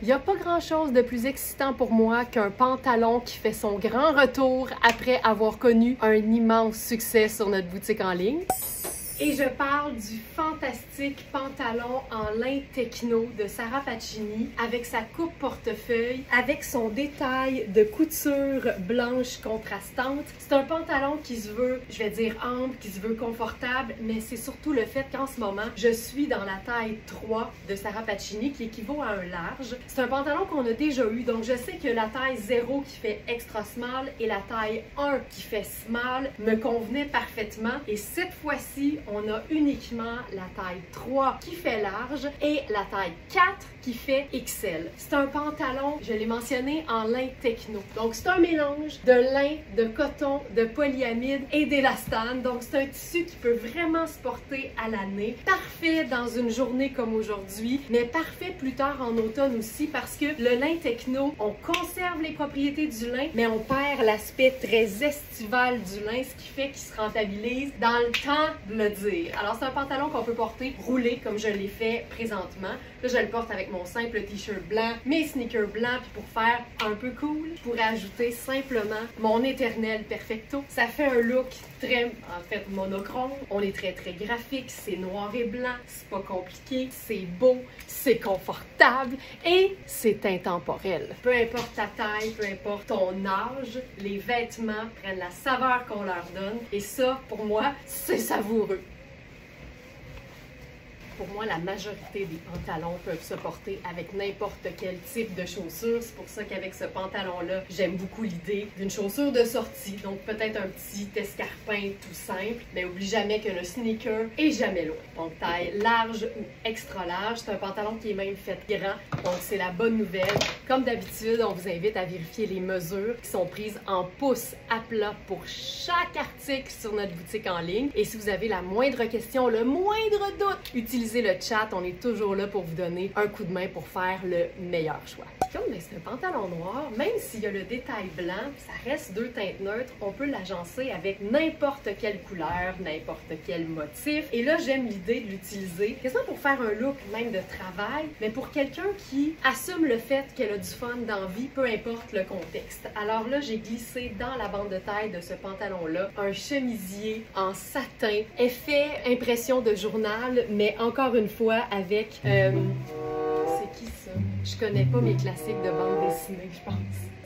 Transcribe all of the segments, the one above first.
Il n'y a pas grand-chose de plus excitant pour moi qu'un pantalon qui fait son grand retour après avoir connu un immense succès sur notre boutique en ligne. Et je parle du fantastique pantalon en lin techno de Sara Pacini avec sa coupe portefeuille, avec son détail de couture blanche contrastante. C'est un pantalon qui se veut, je vais dire ample, qui se veut confortable, mais c'est surtout le fait qu'en ce moment, je suis dans la taille 3 de Sara Pacini qui équivaut à un large. C'est un pantalon qu'on a déjà eu, donc je sais que la taille 0 qui fait extra small et la taille 1 qui fait small me convenaient parfaitement. Et cette fois-ci, on a uniquement la taille 3 qui fait large et la taille 4 qui fait XL. C'est un pantalon, je l'ai mentionné, en lin techno. Donc c'est un mélange de lin, de coton, de polyamide et d'élastane. Donc c'est un tissu qui peut vraiment se porter à l'année. Parfait dans une journée comme aujourd'hui, mais parfait plus tard en automne aussi parce que le lin techno, on conserve les propriétés du lin, mais on perd l'aspect très estival du lin, ce qui fait qu'il se rentabilise dans le temps de le dire. Alors c'est un pantalon qu'on peut porter roulé comme je l'ai fait présentement. Là je le porte avec mon simple t-shirt blanc, mes sneakers blancs, puis pour faire un peu cool, je pourrais ajouter simplement mon éternel perfecto. Ça fait un look très, en fait, monochrome. On est très graphique, c'est noir et blanc, c'est pas compliqué, c'est beau, c'est confortable et c'est intemporel. Peu importe ta taille, peu importe ton âge, les vêtements prennent la saveur qu'on leur donne et ça, pour moi, c'est savoureux. Pour moi, la majorité des pantalons peuvent se porter avec n'importe quel type de chaussure. C'est pour ça qu'avec ce pantalon-là, j'aime beaucoup l'idée d'une chaussure de sortie. Donc peut-être un petit escarpin tout simple, mais oublie jamais que le sneaker est jamais loin. Donc taille large ou extra large. C'est un pantalon qui est même fait grand. Donc c'est la bonne nouvelle. Comme d'habitude, on vous invite à vérifier les mesures qui sont prises en pouces à plat pour chaque article sur notre boutique en ligne. Et si vous avez la moindre question, le moindre doute, utilisez le chat, on est toujours là pour vous donner un coup de main pour faire le meilleur choix. Comme c'est un pantalon noir, même s'il y a le détail blanc, ça reste deux teintes neutres, on peut l'agencer avec n'importe quelle couleur, n'importe quel motif. Et là, j'aime l'idée de l'utiliser quasiment pour faire un look même de travail, mais pour quelqu'un qui assume le fait qu'elle a du fun dans la vie, peu importe le contexte. Alors là, j'ai glissé dans la bande de taille de ce pantalon-là un chemisier en satin, effet impression de journal, mais encore une fois avec... c'est qui ça? Je connais pas mes classiques de bande dessinée, je pense.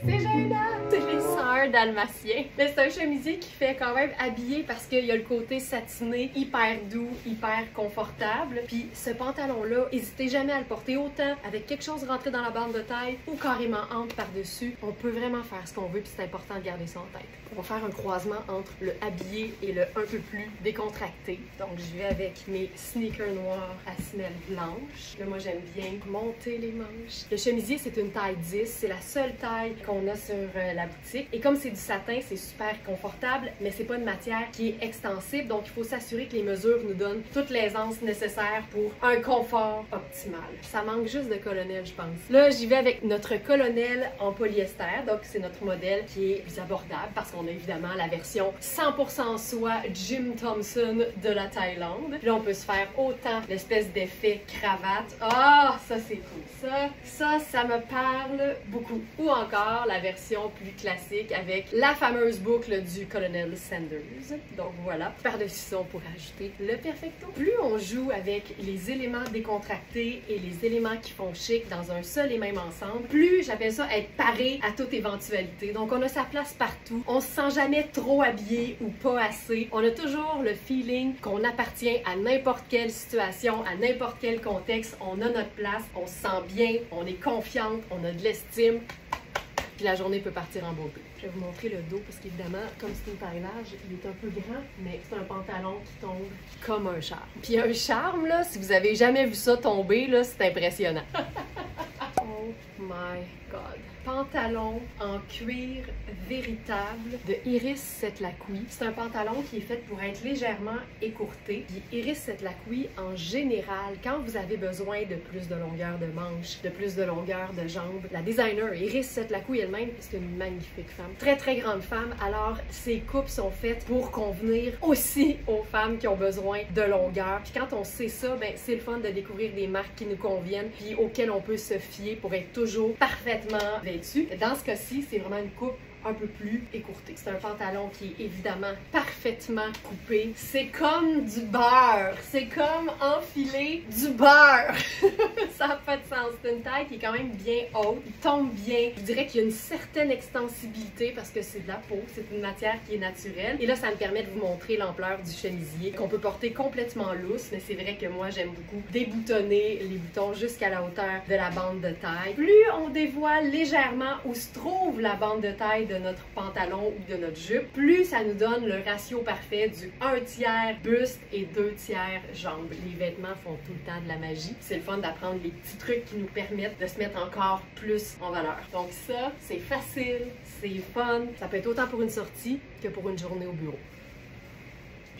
C'est gênant! C'est les sœurs dalmatiens. Mais c'est un chemisier qui fait quand même habillé parce qu'il y a le côté satiné, hyper doux, hyper confortable. Puis ce pantalon-là, n'hésitez jamais à le porter autant avec quelque chose rentré dans la bande de taille ou carrément ample par-dessus. On peut vraiment faire ce qu'on veut puis c'est important de garder ça en tête. On va faire un croisement entre le habillé et le un peu plus décontracté. Donc je vais avec mes sneakers noirs à semelle blanche. Là, moi j'aime bien monter les manches. Le chemisier, c'est une taille 10. C'est la seule taille qu'on a sur la boutique. Et comme c'est du satin, c'est super confortable, mais c'est pas une matière qui est extensible. Donc il faut s'assurer que les mesures nous donnent toute l'aisance nécessaire pour un confort optimal. Ça manque juste de colonel, je pense. Là, j'y vais avec notre colonel en polyester. Donc c'est notre modèle qui est plus abordable parce qu'on a évidemment la version 100% soie Jim Thompson de la Thaïlande. Puis là, on peut se faire autant l'espèce d'effet cravate. Ah, ça c'est cool. Ça me parle beaucoup. Ou encore la version plus classique avec la fameuse boucle du Colonel Sanders. Donc voilà. Par-dessus ça, on pourrait ajouter le perfecto. Plus on joue avec les éléments décontractés et les éléments qui font chic dans un seul et même ensemble, plus j'appelle ça être paré à toute éventualité. Donc on a sa place partout. On se sent jamais trop habillé ou pas assez. On a toujours le feeling qu'on appartient à n'importe quelle situation, à n'importe quel contexte. On a notre place, on se sent bien, on est confiante, on a de l'estime. Puis la journée peut partir en beauté. Je vais vous montrer le dos parce qu'évidemment, comme c'est une taille large, il est un peu grand, mais c'est un pantalon qui tombe comme un charme. Puis un charme, là, si vous avez jamais vu ça tomber, là, c'est impressionnant. Oh my God. Pantalon en cuir véritable de Iris Setlacqui. C'est un pantalon qui est fait pour être légèrement écourté. Puis Iris Setlacqui, en général, quand vous avez besoin de plus de longueur de manche, de plus de longueur de jambes, la designer Iris Setlacqui elle-même, c'est une magnifique femme. Très, très grande femme. Alors, ses coupes sont faites pour convenir aussi aux femmes qui ont besoin de longueur. Puis quand on sait ça, ben c'est le fun de découvrir des marques qui nous conviennent puis auxquelles on peut se fier pour être toujours parfaitement vêtu. Dans ce cas-ci, c'est vraiment une coupe un peu plus écourtée. C'est un pantalon qui est évidemment parfaitement coupé. C'est comme du beurre. C'est comme enfiler du beurre. Ça n'a pas de sens. C'est une taille qui est quand même bien haute. Il tombe bien. Je dirais qu'il y a une certaine extensibilité parce que c'est de la peau. C'est une matière qui est naturelle. Et là, ça me permet de vous montrer l'ampleur du chemisier qu'on peut porter complètement lousse. Mais c'est vrai que moi, j'aime beaucoup déboutonner les boutons jusqu'à la hauteur de la bande de taille. Plus on dévoile légèrement où se trouve la bande de taille de notre pantalon ou de notre jupe, plus ça nous donne le ratio parfait du 1/3 buste et 2/3 jambes. Les vêtements font tout le temps de la magie. C'est le fun d'apprendre les petits trucs qui nous permettent de se mettre encore plus en valeur. Donc ça, c'est facile, c'est fun. Ça peut être autant pour une sortie que pour une journée au bureau.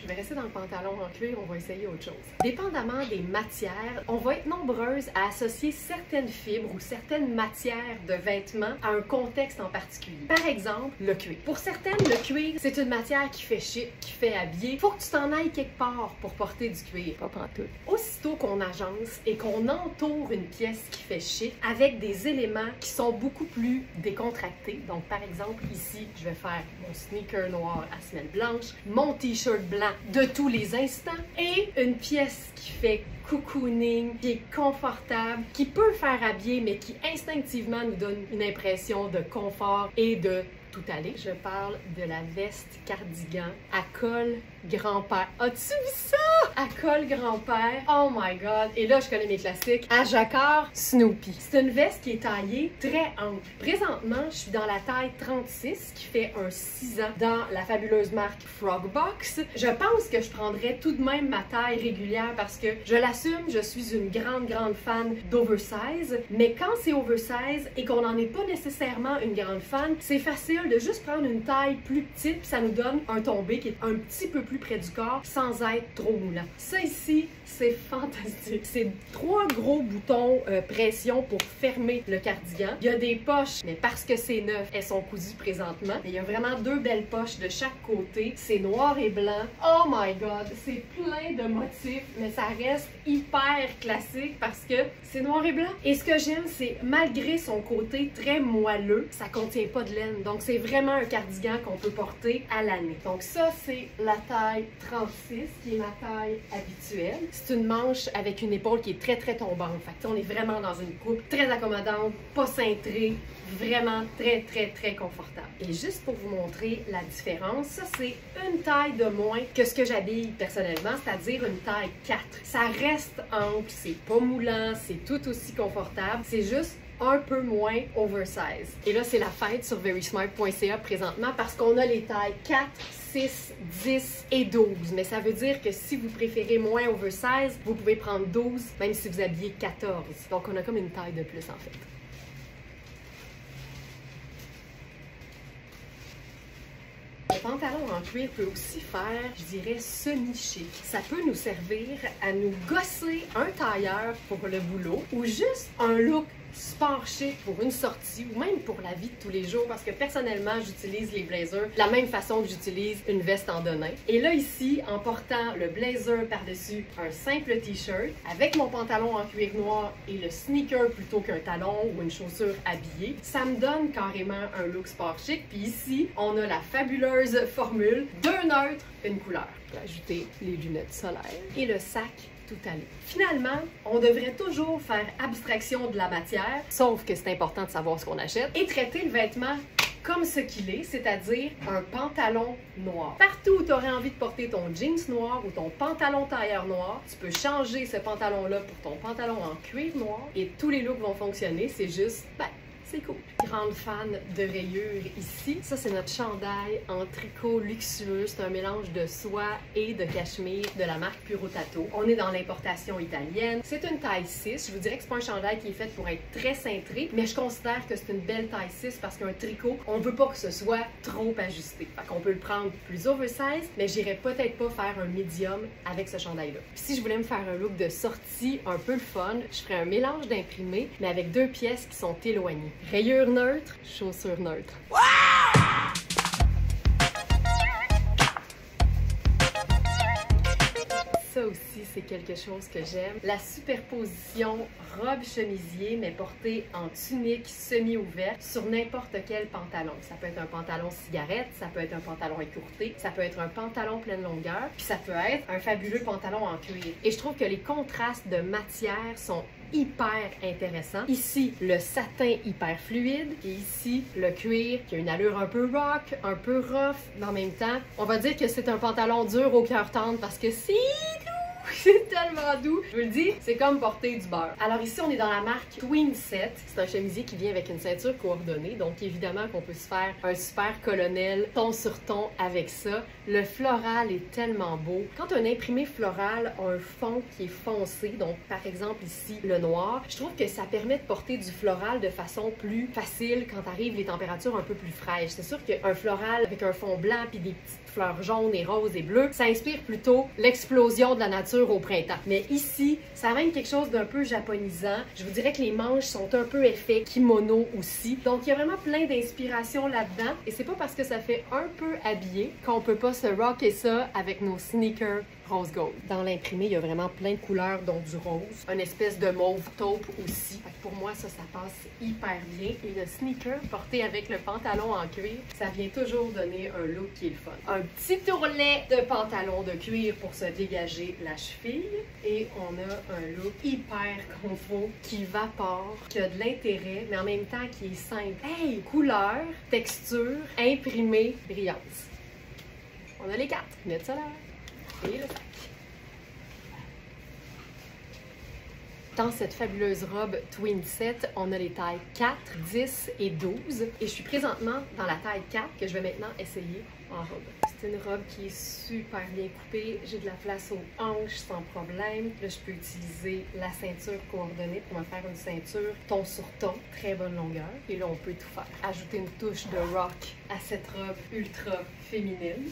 Je vais rester dans le pantalon en cuir, on va essayer autre chose. Dépendamment des matières, on va être nombreuses à associer certaines fibres ou certaines matières de vêtements à un contexte en particulier. Par exemple, le cuir. Pour certaines, le cuir, c'est une matière qui fait chic, qui fait habiller. Faut que tu t'en ailles quelque part pour porter du cuir. Pas pantoute. Aussitôt qu'on agence et qu'on entoure une pièce qui fait chic avec des éléments qui sont beaucoup plus décontractés. Donc, par exemple, ici, je vais faire mon sneaker noir à semelle blanche, mon t-shirt blanc de tous les instants et une pièce qui fait cocooning, qui est confortable, qui peut faire habiller, mais qui instinctivement nous donne une impression de confort et de tout aller. Je parle de la veste cardigan à col grand-père. As-tu vu ça? À col grand-père. Oh my God. Et là, je connais mes classiques. À jacquard, Snoopy. C'est une veste qui est taillée très ample. Présentement, je suis dans la taille 36, qui fait un 6 ans dans la fabuleuse marque Frogbox. Je pense que je prendrais tout de même ma taille régulière parce que je l'assume, je suis une grande fan d'oversize. Mais quand c'est oversize et qu'on n'en est pas nécessairement une grande fan, c'est facile de juste prendre une taille plus petite, puis ça nous donne un tombé qui est un petit peu plus près du corps sans être trop moulant. Ça ici, c'est fantastique. C'est 3 gros boutons pression pour fermer le cardigan. Il y a des poches, mais parce que c'est neuf, elles sont cousues présentement. Mais il y a vraiment 2 belles poches de chaque côté. C'est noir et blanc. Oh my God! C'est plein de motifs, mais ça reste hyper classique parce que c'est noir et blanc. Et ce que j'aime, c'est malgré son côté très moelleux, ça contient pas de laine. Donc, c'est vraiment un cardigan qu'on peut porter à l'année. Donc, ça, c'est la taille 36, qui est ma taille habituelle. C'est une manche avec une épaule qui est très tombante. Fait que, on est vraiment dans une coupe très accommodante, pas cintrée, vraiment très confortable. Et juste pour vous montrer la différence, ça, c'est une taille de moins que ce que j'habille personnellement, c'est-à-dire une taille 4. Ça reste ample, c'est pas moulant, c'est tout aussi confortable. C'est juste un peu moins oversize. Et là, c'est la fête sur verysmart.ca présentement parce qu'on a les tailles 4, 6, 10 et 12. Mais ça veut dire que si vous préférez moins oversize, vous pouvez prendre 12, même si vous habillez 14. Donc, on a comme une taille de plus, en fait. Le pantalon en cuir peut aussi faire, je dirais, semi-chic. Ça peut nous servir à nous gosser un tailleur pour le boulot ou juste un look sport chic pour une sortie ou même pour la vie de tous les jours parce que personnellement, j'utilise les blazers de la même façon que j'utilise une veste en denim. Et là, ici, en portant le blazer par-dessus un simple t-shirt avec mon pantalon en cuir noir et le sneaker plutôt qu'un talon ou une chaussure habillée, ça me donne carrément un look sport chic. Puis ici, on a la fabuleuse formule 2 neutres, une couleur. Je vais ajouter les lunettes solaires et le sac tout aller. Finalement, on devrait toujours faire abstraction de la matière, sauf que c'est important de savoir ce qu'on achète, et traiter le vêtement comme ce qu'il est, c'est-à-dire un pantalon noir. Partout où tu aurais envie de porter ton jeans noir ou ton pantalon tailleur noir, tu peux changer ce pantalon-là pour ton pantalon en cuir noir et tous les looks vont fonctionner. C'est juste, c'est cool. Grande fan de rayures ici. Ça, c'est notre chandail en tricot luxueux. C'est un mélange de soie et de cachemire de la marque Puro Tato. On est dans l'importation italienne. C'est une taille 6. Je vous dirais que c'est pas un chandail qui est fait pour être très cintré, mais je considère que c'est une belle taille 6 parce qu'un tricot, on veut pas que ce soit trop ajusté. Fait qu'on peut le prendre plus oversize, mais j'irais peut-être pas faire un medium avec ce chandail-là. Si je voulais me faire un look de sortie un peu le fun, je ferais un mélange d'imprimé, mais avec deux pièces qui sont éloignées. Rayures neutres, chaussures neutres. Wow! Ça aussi, c'est quelque chose que j'aime. La superposition robe-chemisier, mais portée en tunique semi-ouverte sur n'importe quel pantalon. Ça peut être un pantalon cigarette, ça peut être un pantalon écourté, ça peut être un pantalon pleine longueur, puis ça peut être un fabuleux pantalon en cuir. Et je trouve que les contrastes de matière sont hyper intéressant. Ici, le satin hyper fluide et ici, le cuir qui a une allure un peu rock, un peu rough, mais en même temps, on va dire que c'est un pantalon dur au cœur tendre parce que c'est doux! C'est tellement doux! Je vous le dis, c'est comme porter du beurre. Alors ici, on est dans la marque Twin Set. C'est un chemisier qui vient avec une ceinture coordonnée, donc évidemment qu'on peut se faire un super colonel ton sur ton avec ça. Le floral est tellement beau. Quand un imprimé floral a un fond qui est foncé, donc par exemple ici le noir, je trouve que ça permet de porter du floral de façon plus facile quand arrivent les températures un peu plus fraîches. C'est sûr qu'un floral avec un fond blanc puis des petites fleurs jaunes et roses et bleues, ça inspire plutôt l'explosion de la nature au printemps. Mais ici, ça amène quelque chose d'un peu japonisant. Je vous dirais que les manches sont un peu effet kimono aussi. Donc, il y a vraiment plein d'inspiration là-dedans. Et c'est pas parce que ça fait un peu habillé qu'on peut pas se rocker ça avec nos sneakers rose gold. Dans l'imprimé, il y a vraiment plein de couleurs, dont du rose. Une espèce de mauve taupe aussi. Fait que pour moi, ça passe hyper bien. Et le sneaker porté avec le pantalon en cuir, ça vient toujours donner un look qui est le fun. Un petit tournelet de pantalon de cuir pour se dégager la cheville. Et on a un look hyper confort qui vapore, qui a de l'intérêt, mais en même temps qui est simple. Hey! Couleur, texture, imprimé, brillance. On a les quatre. Lunettes solaires. Et le sac. Dans cette fabuleuse robe Twin Set, on a les tailles 4, 10 et 12. Et je suis présentement dans la taille 4 que je vais maintenant essayer en robe. C'est une robe qui est super bien coupée. J'ai de la place aux hanches sans problème. Là, je peux utiliser la ceinture coordonnée pour me faire une ceinture ton sur ton, très bonne longueur. Et là, on peut tout faire. Ajouter une touche de rock à cette robe ultra féminine.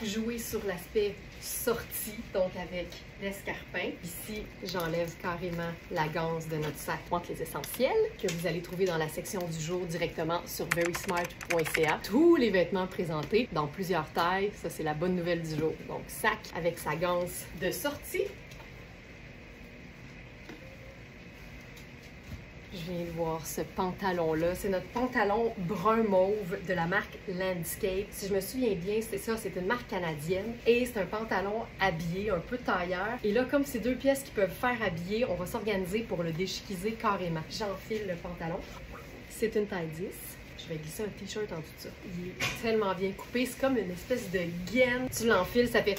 Jouer sur l'aspect sorti, donc avec l'escarpin. Ici, j'enlève carrément la ganse de notre sac entre les essentiels que vous allez trouver dans la section du jour directement sur verysmart.ca. Tous les vêtements présentés dans plusieurs tailles, ça c'est la bonne nouvelle du jour. Donc sac avec sa ganse de sortie. Je viens de voir ce pantalon-là. C'est notre pantalon brun mauve de la marque Landscape. Si je me souviens bien, c'est ça, c'est une marque canadienne. Et c'est un pantalon habillé, un peu tailleur. Et là, comme c'est deux pièces qui peuvent faire habiller, on va s'organiser pour le déchiquiser carrément. J'enfile le pantalon. C'est une taille 10. Je vais glisser un t-shirt en dessous de ça. Il est tellement bien coupé. C'est comme une espèce de gaine. Tu l'enfiles, ça fait...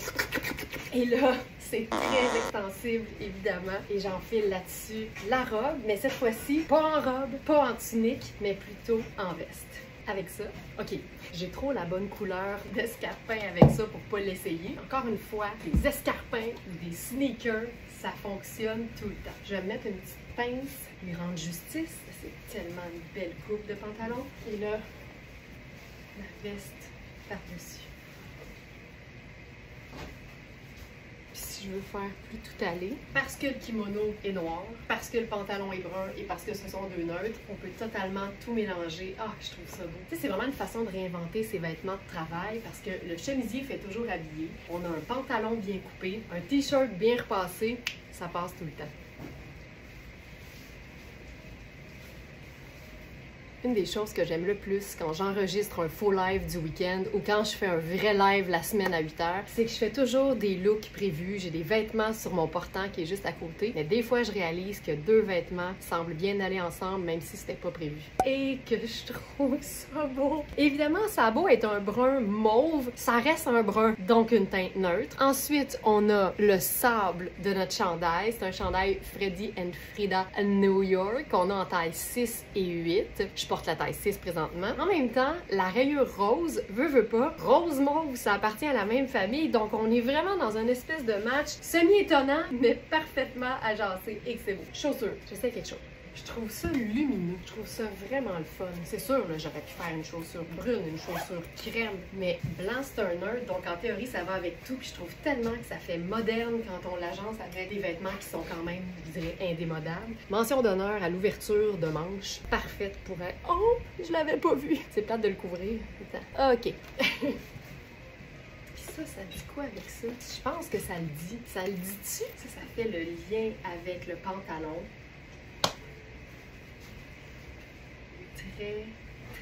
Et là, c'est très extensible, évidemment. Et j'enfile là-dessus la robe, mais cette fois-ci, pas en robe, pas en tunique, mais plutôt en veste. Avec ça, OK, j'ai trop la bonne couleur d'escarpin avec ça pour pas l'essayer. Encore une fois, des escarpins ou des sneakers, ça fonctionne tout le temps. Je vais mettre une petite pince, lui rendre justice. C'est tellement une belle coupe de pantalon. Et là, la veste par-dessus. Si je veux faire plus tout aller, parce que le kimono est noir, parce que le pantalon est brun et parce que ce sont deux neutres, on peut totalement tout mélanger. Ah, je trouve ça beau. Tu sais, c'est vraiment une façon de réinventer ses vêtements de travail parce que le chemisier fait toujours habillé. On a un pantalon bien coupé, un t-shirt bien repassé, ça passe tout le temps. Une des choses que j'aime le plus quand j'enregistre un faux live du week-end ou quand je fais un vrai live la semaine à 8 heures, c'est que je fais toujours des looks prévus. J'ai des vêtements sur mon portant qui est juste à côté. Mais des fois, je réalise que deux vêtements semblent bien aller ensemble, même si c'était pas prévu. Et que je trouve ça beau. Évidemment, ça a beau être un brun mauve, ça reste un brun, donc une teinte neutre. Ensuite, on a le sable de notre chandail. C'est un chandail Freddy and Frida New York qu'on a en taille 6 et 8. Je porte la taille 6 présentement. En même temps, la rayure rose, veut pas, rose mauve, ça appartient à la même famille, donc on est vraiment dans une espèce de match semi-étonnant, mais parfaitement agencé et que c'est beau. Chaussures, j'essaie quelque chose. Je trouve ça lumineux, je trouve ça vraiment le fun. C'est sûr, là, j'aurais pu faire une chaussure brune, une chaussure crème, mais blanc c'est un nerd, donc en théorie ça va avec tout, puis je trouve tellement que ça fait moderne quand on l'agence avec des vêtements qui sont quand même, je dirais, indémodables. Mention d'honneur à l'ouverture de manches, parfaite pour être... Oh, je l'avais pas vu! C'est plate de le couvrir. Attends. OK. Ça dit quoi avec ça? Je pense que ça le dit. Ça le dit-tu? Ça fait le lien avec le pantalon. Très,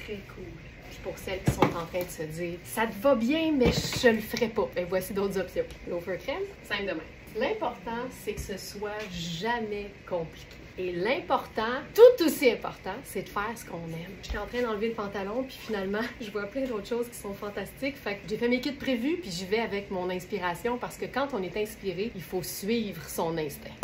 très cool. Puis pour celles qui sont en train de se dire « Ça te va bien, mais je le ferai pas », ben voici d'autres options. Loafer crème, simple de même. L'important, c'est que ce soit jamais compliqué. Et l'important, tout aussi important, c'est de faire ce qu'on aime. J'étais en train d'enlever le pantalon, puis finalement, je vois plein d'autres choses qui sont fantastiques. Fait que j'ai fait mes kits prévus, puis j'y vais avec mon inspiration, parce que quand on est inspiré, il faut suivre son instinct.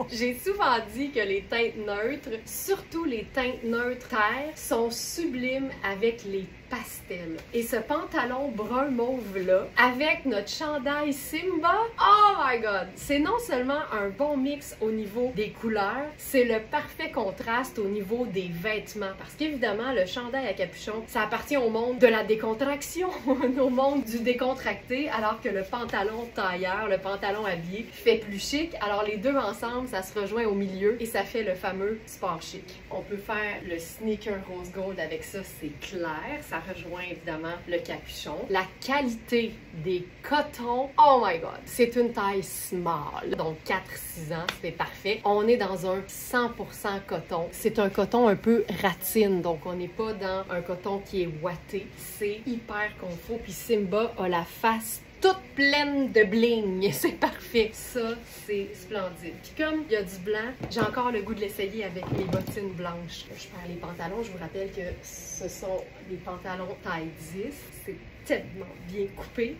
J'ai souvent dit que les teintes neutres, surtout les teintes neutres terre, sont sublimes avec les pastels. Et ce pantalon brun mauve là, avec notre chandail Simba, oh my god! C'est non seulement un bon mix au niveau des couleurs, c'est le parfait contraste au niveau des vêtements. Parce qu'évidemment, le chandail à capuchon, ça appartient au monde de la décontraction, au monde du décontracté, alors que le pantalon tailleur, le pantalon habillé, fait plus chic. Alors les deux ensemble, ça se rejoint au milieu et ça fait le fameux sport chic. On peut faire le sneaker rose gold avec ça, c'est clair. Ça rejoint évidemment le capuchon. La qualité des cotons, oh my god! C'est une taille small, donc 4-6 ans, c'est parfait. On est dans un 100% coton. C'est un coton un peu ratine, donc on n'est pas dans un coton qui est ouaté. C'est hyper confort. Puis Simba a la face toute pleine de bling. C'est parfait. Ça, c'est splendide. Puis comme il y a du blanc, j'ai encore le goût de l'essayer avec les bottines blanches. Je perds les pantalons. Je vous rappelle que ce sont des pantalons taille 10. C'est tellement bien coupé.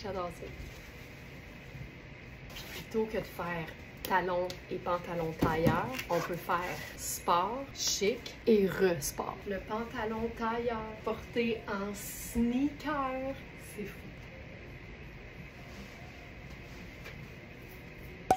J'adore ça. Puis plutôt que de faire talons et pantalons tailleurs, on peut faire sport, chic et re-sport. Le pantalon tailleur porté en sneaker, c'est fou.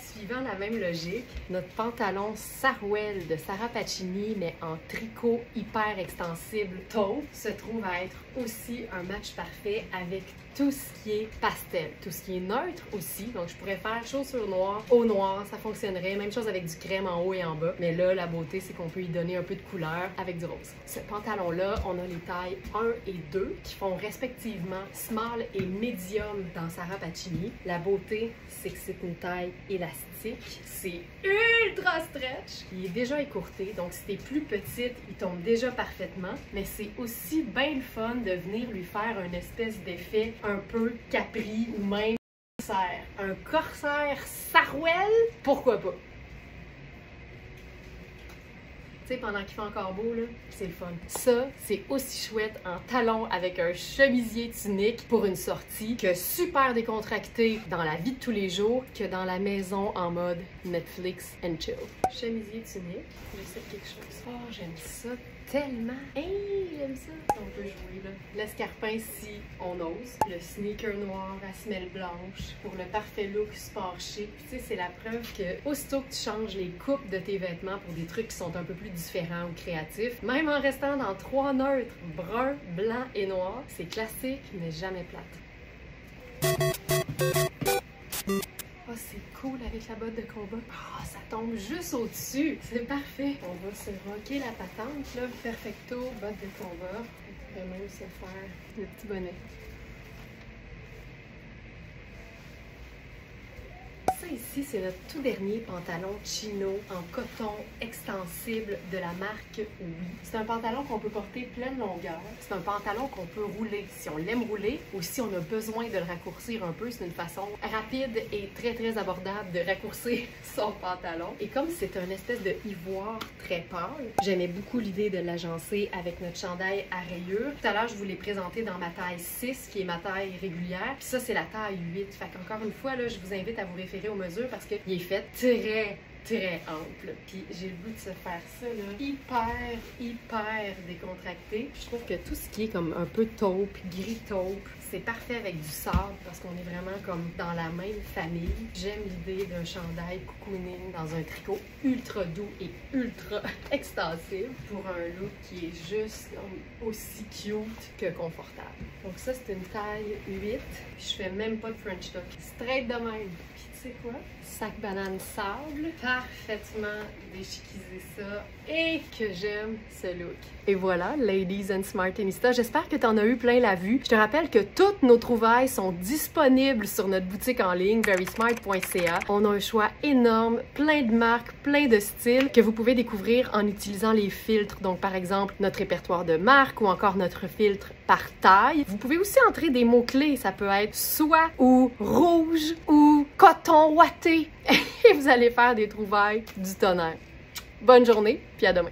Suivant la même logique, notre pantalon Sarouel de Sarah Pacini, mais en tricot hyper extensible taupe, se trouve à être aussi un match parfait avec tout ce qui est pastel, tout ce qui est neutre aussi. Donc je pourrais faire chaussures noires, au noir, ça fonctionnerait. Même chose avec du crème en haut et en bas. Mais là, la beauté, c'est qu'on peut y donner un peu de couleur avec du rose. Ce pantalon-là, on a les tailles 1 et 2 qui font respectivement small et medium dans Sarah Pacini. La beauté, c'est que c'est une taille élastique. C'est ultra stretch. Il est déjà écourté, donc si t'es plus petite, il tombe déjà parfaitement. Mais c'est aussi bien le fun de venir lui faire une espèce d'effet un peu capri ou même corsaire. Un corsaire Sarouel, pourquoi pas? Tu sais, pendant qu'il fait encore beau, là, c'est le fun. Ça, c'est aussi chouette en talons avec un chemisier tunique pour une sortie que super décontracté dans la vie de tous les jours que dans la maison en mode Netflix and chill. Chemisier tunique, j'essaie quelque chose. Oh, j'aime ça tellement. Hey, j'aime ça. On peut jouer, là. L'escarpin, si on ose. Le sneaker noir à semelle blanche pour le parfait look sport chic. Tu sais, c'est la preuve que aussitôt que tu changes les coupes de tes vêtements pour des trucs qui sont un peu plus différents ou créatifs, même en restant dans 3 neutres, brun, blanc et noir, c'est classique, mais jamais plate. Oh, c'est cool avec la botte de combat. Oh, ça tombe juste au-dessus. C'est parfait. On va se rocker la patente, là. Perfecto, botte de combat. On pourrait même se faire le petit bonnet. ça ici, c'est notre tout dernier pantalon chino en coton extensible de la marque Oui. C'est un pantalon qu'on peut porter pleine longueur. C'est un pantalon qu'on peut rouler si on l'aime rouler ou si on a besoin de le raccourcir un peu. C'est une façon rapide et très abordable de raccourcir son pantalon. Et comme c'est un espèce de ivoire très pâle, j'aimais beaucoup l'idée de l'agencer avec notre chandail à rayures. Tout à l'heure, je vous l'ai présenté dans ma taille 6, qui est ma taille régulière. Puis ça, c'est la taille 8. Fait qu'encore une fois, là, je vous invite à vous référer aux mesures parce qu'il est fait très ample. Puis j'ai le goût de se faire ça, là, hyper décontracté. Je trouve que tout ce qui est comme un peu taupe, gris taupe, c'est parfait avec du sable parce qu'on est vraiment comme dans la même famille. J'aime l'idée d'un chandail cocooning dans un tricot ultra doux et ultra extensible pour un look qui est juste aussi cute que confortable. Donc ça, c'est une taille 8. Je fais même pas de French tuck. Straight de même. Puis tu sais quoi? Sac banane sable. Parfaitement déchiquisé ça. Et que j'aime ce look. Et voilà, Ladies and Smartinista. J'espère que tu en as eu plein la vue. Je te rappelle que toutes nos trouvailles sont disponibles sur notre boutique en ligne, verysmart.ca. On a un choix énorme, plein de marques, plein de styles que vous pouvez découvrir en utilisant les filtres. Donc, par exemple, notre répertoire de marques ou encore notre filtre par taille. Vous pouvez aussi entrer des mots-clés. Ça peut être soie ou rouge ou coton ouaté. Et vous allez faire des trouvailles du tonnerre. Bonne journée, puis à demain.